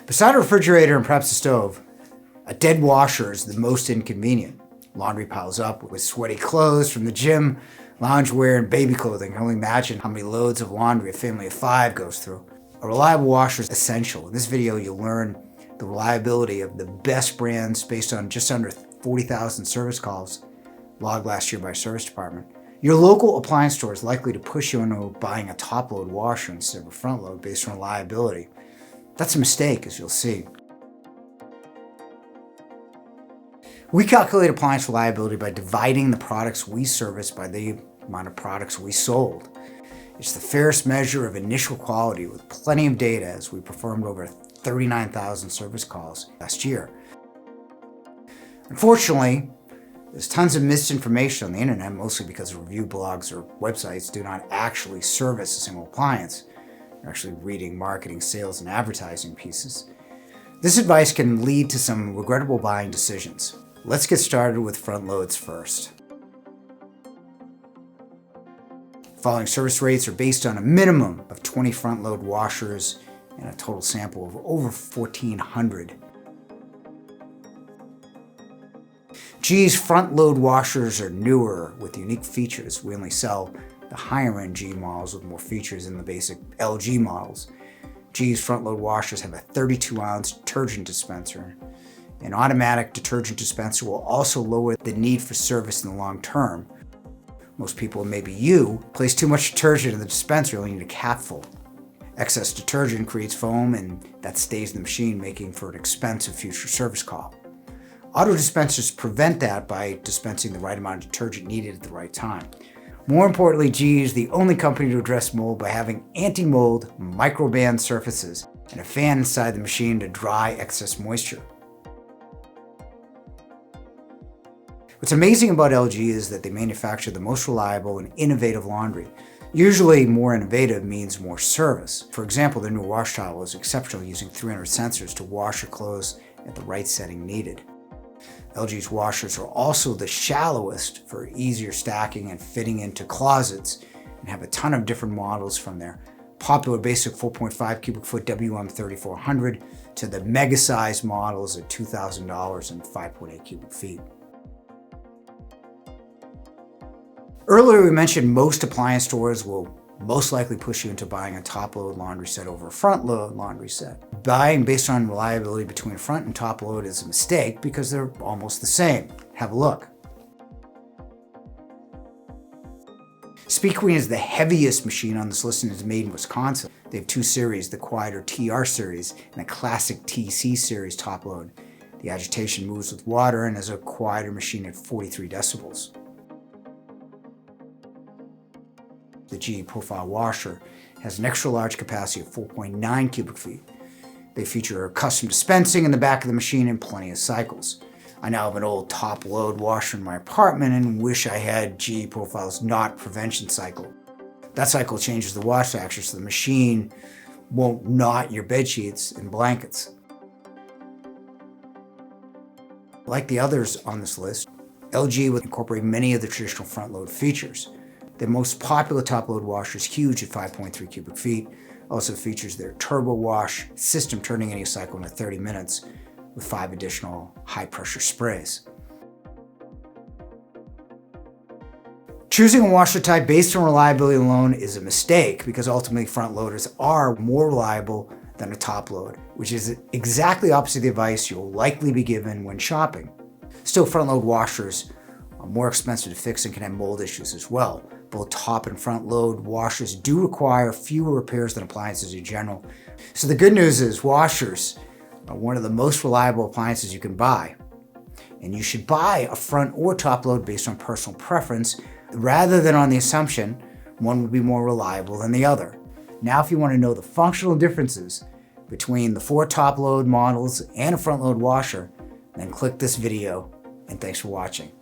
Beside a refrigerator and perhaps a stove, a dead washer is the most inconvenient. Laundry piles up with sweaty clothes from the gym, loungewear, and baby clothing. I can only imagine how many loads of laundry a family of 5 goes through. A reliable washer is essential. In this video, you'll learn the reliability of the best brands based on just under 40,000 service calls logged last year by a service department. Your local appliance store is likely to push you into buying a top-load washer instead of a front-load based on reliability. That's a mistake, as you'll see. We calculate appliance reliability by dividing the products we service by the amount of products we sold. It's the fairest measure of initial quality with plenty of data, as we performed over 39,000 service calls last year. Unfortunately, there's tons of misinformation on the internet, mostly because review blogs or websites do not actually service a single appliance. They're actually reading marketing, sales, and advertising pieces. This advice can lead to some regrettable buying decisions. Let's get started with front loads first. Following service rates are based on a minimum of 20 front load washers and a total sample of over 1,400. GE's front load washers are newer with unique features. We only sell the higher end GE models with more features than the basic LG models. GE's front load washers have a 32-ounce detergent dispenser. An automatic detergent dispenser will also lower the need for service in the long term. Most people, maybe you, place too much detergent in the dispenser, only need a capful. Excess detergent creates foam and that stays in the machine, making for an expensive future service call. Auto dispensers prevent that by dispensing the right amount of detergent needed at the right time. More importantly, GE is the only company to address mold by having anti-mold microband surfaces and a fan inside the machine to dry excess moisture. What's amazing about LG is that they manufacture the most reliable and innovative laundry. Usually more innovative means more service. For example, their new wash towel is exceptional, using 300 sensors to wash your clothes at the right setting needed. LG's washers are also the shallowest for easier stacking and fitting into closets, and have a ton of different models from their popular basic 4.5 cubic foot WM3400 to the mega size models at $2,000 and 5.8 cubic feet. Earlier we mentioned most appliance stores will most likely push you into buying a top-load laundry set over a front-load laundry set. Buying based on reliability between front and top-load is a mistake because they're almost the same. Have a look. Speed Queen is the heaviest machine on this list and is made in Wisconsin. They have 2 series, the quieter TR series and the classic TC series top-load. The agitation moves with water and is a quieter machine at 43 decibels. The GE Profile washer has an extra large capacity of 4.9 cubic feet. They feature custom dispensing in the back of the machine and plenty of cycles. I now have an old top load washer in my apartment and wish I had GE Profile's knot prevention cycle. That cycle changes the wash factor so the machine won't knot your bed sheets and blankets. Like the others on this list, LG would incorporate many of the traditional front load features. The most popular top-load washer is huge at 5.3 cubic feet. Also features their turbo wash system, turning any cycle into 30 minutes with 5 additional high-pressure sprays. Choosing a washer type based on reliability alone is a mistake because ultimately front loaders are more reliable than a top load, which is exactly opposite the advice you'll likely be given when shopping. Still, front load washers are more expensive to fix and can have mold issues as well. Both top and front load washers do require fewer repairs than appliances in general. So the good news is washers are one of the most reliable appliances you can buy. And you should buy a front or top load based on personal preference rather than on the assumption one would be more reliable than the other. Now, if you want to know the functional differences between the 4 top load models and a front load washer, then click this video, and thanks for watching.